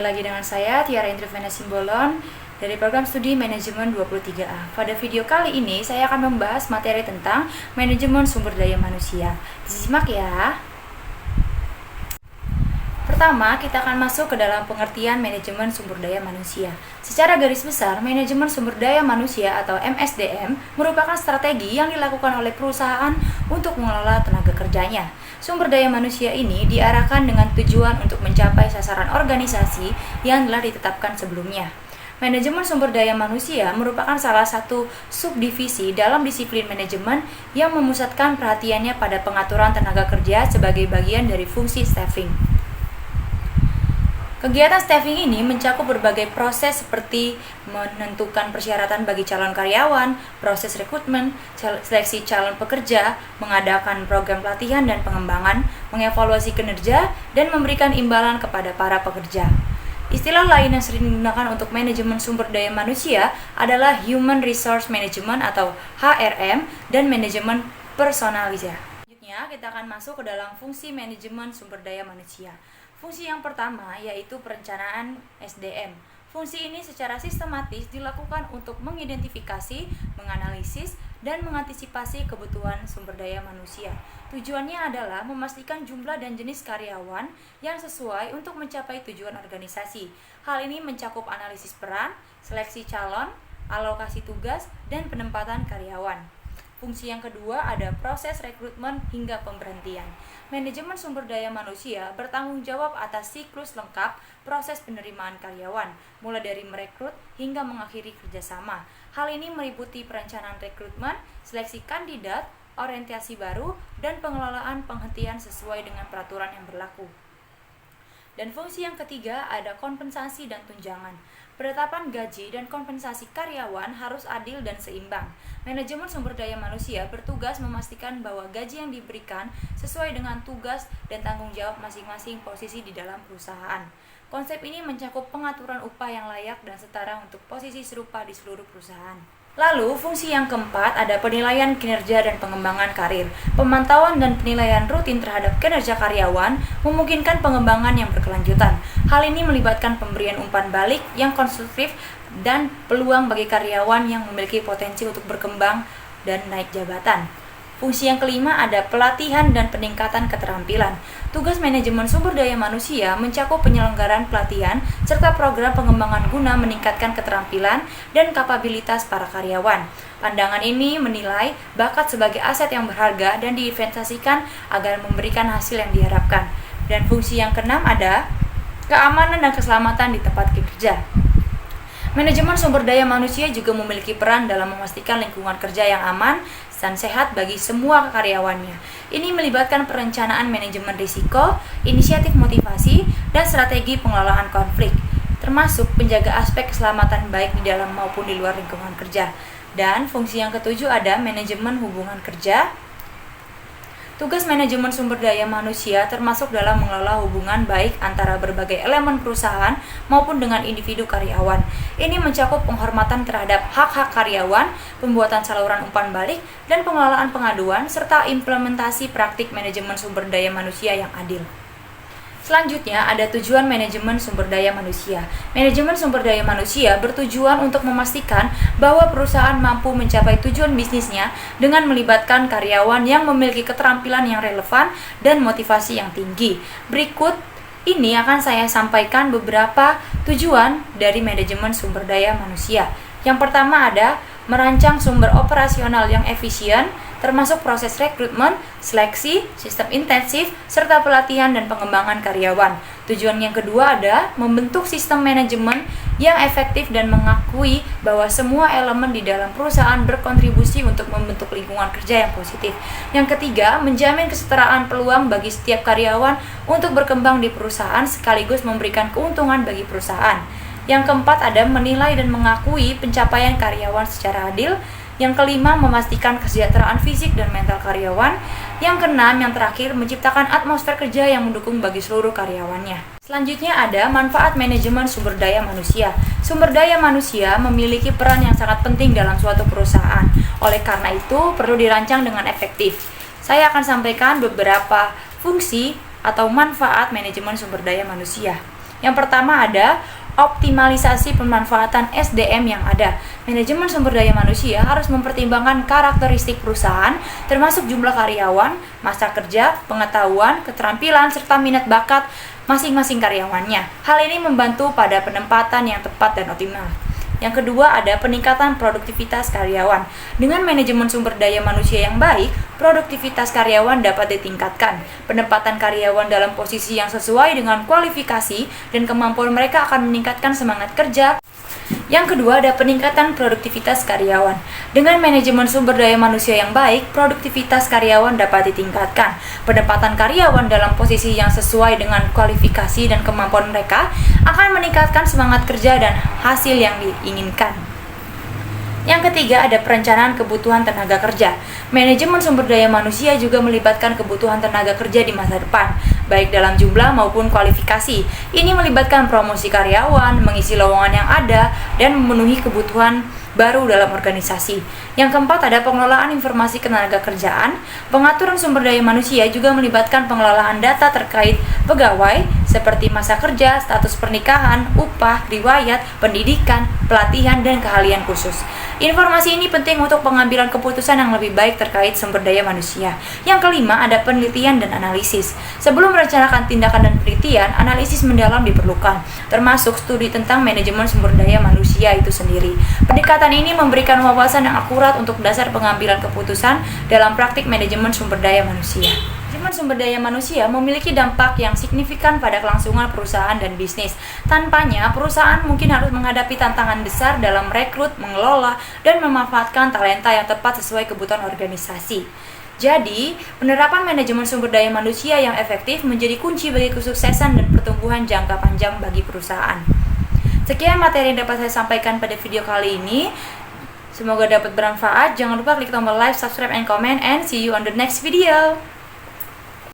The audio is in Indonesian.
kembali lagi dengan saya Tiara Indrivena Simbolon dari program studi manajemen 23A. Pada video kali ini saya akan membahas materi tentang manajemen sumber daya manusia. Disimak ya. Pertama, kita akan masuk ke dalam pengertian manajemen sumber daya manusia. Secara garis besar, manajemen sumber daya manusia atau MSDM merupakan strategi yang dilakukan oleh perusahaan untuk mengelola tenaga kerjanya. Sumber daya manusia ini diarahkan dengan tujuan untuk mencapai sasaran organisasi yang telah ditetapkan sebelumnya. Manajemen sumber daya manusia merupakan salah satu subdivisi dalam disiplin manajemen yang memusatkan perhatiannya pada pengaturan tenaga kerja sebagai bagian dari fungsi staffing. Kegiatan staffing ini mencakup berbagai proses seperti menentukan persyaratan bagi calon karyawan, proses rekrutmen, seleksi calon pekerja, mengadakan program pelatihan dan pengembangan, mengevaluasi kinerja, dan memberikan imbalan kepada para pekerja. Istilah lain yang sering digunakan untuk manajemen sumber daya manusia adalah Human Resource Management atau HRM dan manajemen personalisasi. Selanjutnya, kita akan masuk ke dalam fungsi manajemen sumber daya manusia. Fungsi yang pertama yaitu perencanaan SDM. Fungsi ini secara sistematis dilakukan untuk mengidentifikasi, menganalisis, dan mengantisipasi kebutuhan sumber daya manusia. Tujuannya adalah memastikan jumlah dan jenis karyawan yang sesuai untuk mencapai tujuan organisasi. Hal ini mencakup analisis peran, seleksi calon, alokasi tugas, dan penempatan karyawan. Fungsi yang kedua ada proses rekrutmen hingga pemberhentian. Manajemen sumber daya manusia bertanggung jawab atas siklus lengkap proses penerimaan karyawan, mulai dari merekrut hingga mengakhiri kerjasama. Hal ini meliputi perencanaan rekrutmen, seleksi kandidat, orientasi baru, dan pengelolaan penghentian sesuai dengan peraturan yang berlaku. Dan fungsi yang ketiga ada kompensasi dan tunjangan. Penetapan gaji dan kompensasi karyawan harus adil dan seimbang. Manajemen sumber daya manusia bertugas memastikan bahwa gaji yang diberikan sesuai dengan tugas dan tanggung jawab masing-masing posisi di dalam perusahaan. Konsep ini mencakup pengaturan upah yang layak dan setara untuk posisi serupa di seluruh perusahaan. Lalu, fungsi yang keempat ada penilaian kinerja dan pengembangan karir. Pemantauan dan penilaian rutin terhadap kinerja karyawan memungkinkan pengembangan yang berkelanjutan. Hal ini melibatkan pemberian umpan balik yang konstruktif dan peluang bagi karyawan yang memiliki potensi untuk berkembang dan naik jabatan. Fungsi yang kelima ada pelatihan dan peningkatan keterampilan. Tugas manajemen sumber daya manusia mencakup penyelenggaraan pelatihan serta program pengembangan guna meningkatkan keterampilan dan kapabilitas para karyawan. Pandangan ini menilai bakat sebagai aset yang berharga dan diinvestasikan agar memberikan hasil yang diharapkan. Dan fungsi yang keenam ada keamanan dan keselamatan di tempat kerja. Manajemen sumber daya manusia juga memiliki peran dalam memastikan lingkungan kerja yang aman dan sehat bagi semua karyawannya. Ini melibatkan perencanaan manajemen risiko, inisiatif motivasi, dan strategi pengelolaan konflik, termasuk penjaga aspek keselamatan baik di dalam maupun di luar lingkungan kerja. Dan fungsi yang ketujuh ada manajemen hubungan kerja. Tugas manajemen sumber daya manusia termasuk dalam mengelola hubungan baik antara berbagai elemen perusahaan maupun dengan individu karyawan. Ini mencakup penghormatan terhadap hak-hak karyawan, pembuatan saluran umpan balik, dan pengelolaan pengaduan, serta implementasi praktik manajemen sumber daya manusia yang adil. Selanjutnya ada tujuan manajemen sumber daya manusia. Manajemen sumber daya manusia bertujuan untuk memastikan bahwa perusahaan mampu mencapai tujuan bisnisnya dengan melibatkan karyawan yang memiliki keterampilan yang relevan dan motivasi yang tinggi. Berikut ini akan saya sampaikan beberapa tujuan dari manajemen sumber daya manusia. Yang pertama ada merancang sumber operasional yang efisien, termasuk proses rekrutmen, seleksi, sistem intensif, serta pelatihan dan pengembangan karyawan. Tujuan yang kedua ada membentuk sistem manajemen yang efektif dan mengakui bahwa semua elemen di dalam perusahaan berkontribusi untuk membentuk lingkungan kerja yang positif. Yang ketiga, menjamin kesetaraan peluang bagi setiap karyawan untuk berkembang di perusahaan sekaligus memberikan keuntungan bagi perusahaan. Yang keempat ada menilai dan mengakui pencapaian karyawan secara adil. Yang kelima, memastikan kesejahteraan fisik dan mental karyawan. Yang keenam, yang terakhir, menciptakan atmosfer kerja yang mendukung bagi seluruh karyawannya. Selanjutnya ada manfaat manajemen sumber daya manusia. Sumber daya manusia memiliki peran yang sangat penting dalam suatu perusahaan. Oleh karena itu, perlu dirancang dengan efektif. Saya akan sampaikan beberapa fungsi atau manfaat manajemen sumber daya manusia. Yang pertama ada optimalisasi pemanfaatan SDM yang ada. Manajemen sumber daya manusia harus mempertimbangkan karakteristik perusahaan, termasuk jumlah karyawan, masa kerja, pengetahuan, keterampilan, serta minat bakat masing-masing karyawannya. Hal ini membantu pada penempatan yang tepat dan optimal. Yang kedua ada peningkatan produktivitas karyawan. Dengan manajemen sumber daya manusia yang baik, produktivitas karyawan dapat ditingkatkan. Penempatan karyawan dalam posisi yang sesuai dengan kualifikasi dan kemampuan mereka akan meningkatkan semangat kerja. Yang kedua ada peningkatan produktivitas karyawan. Dengan manajemen sumber daya manusia yang baik, produktivitas karyawan dapat ditingkatkan. Penempatan karyawan dalam posisi yang sesuai dengan kualifikasi dan kemampuan mereka akan meningkatkan semangat kerja dan hasil yang diinginkan. Yang ketiga ada perencanaan kebutuhan tenaga kerja. Manajemen sumber daya manusia juga melibatkan kebutuhan tenaga kerja di masa depan, baik dalam jumlah maupun kualifikasi. Ini melibatkan promosi karyawan, mengisi lowongan yang ada, dan memenuhi kebutuhan baru dalam organisasi. Yang keempat ada pengelolaan informasi ketenaga kerjaan. Pengaturan sumber daya manusia juga melibatkan pengelolaan data terkait pegawai seperti masa kerja, status pernikahan, upah, riwayat, pendidikan, pelatihan, dan keahlian khusus. Informasi ini penting untuk pengambilan keputusan yang lebih baik terkait sumber daya manusia. Yang kelima ada penelitian dan analisis. Sebelum merencanakan tindakan dan penelitian, analisis mendalam diperlukan, termasuk studi tentang manajemen sumber daya manusia itu sendiri. Pendekatan ini memberikan wawasan yang akurat untuk dasar pengambilan keputusan dalam praktik manajemen sumber daya manusia. Manajemen sumber daya manusia memiliki dampak yang signifikan pada kelangsungan perusahaan dan bisnis. Tanpanya, perusahaan mungkin harus menghadapi tantangan besar dalam merekrut, mengelola, dan memanfaatkan talenta yang tepat sesuai kebutuhan organisasi. Jadi, penerapan manajemen sumber daya manusia yang efektif menjadi kunci bagi kesuksesan dan pertumbuhan jangka panjang bagi perusahaan. Sekian materi yang dapat saya sampaikan pada video kali ini. Semoga dapat bermanfaat. Jangan lupa klik tombol like, subscribe, and comment, and see you on the next video.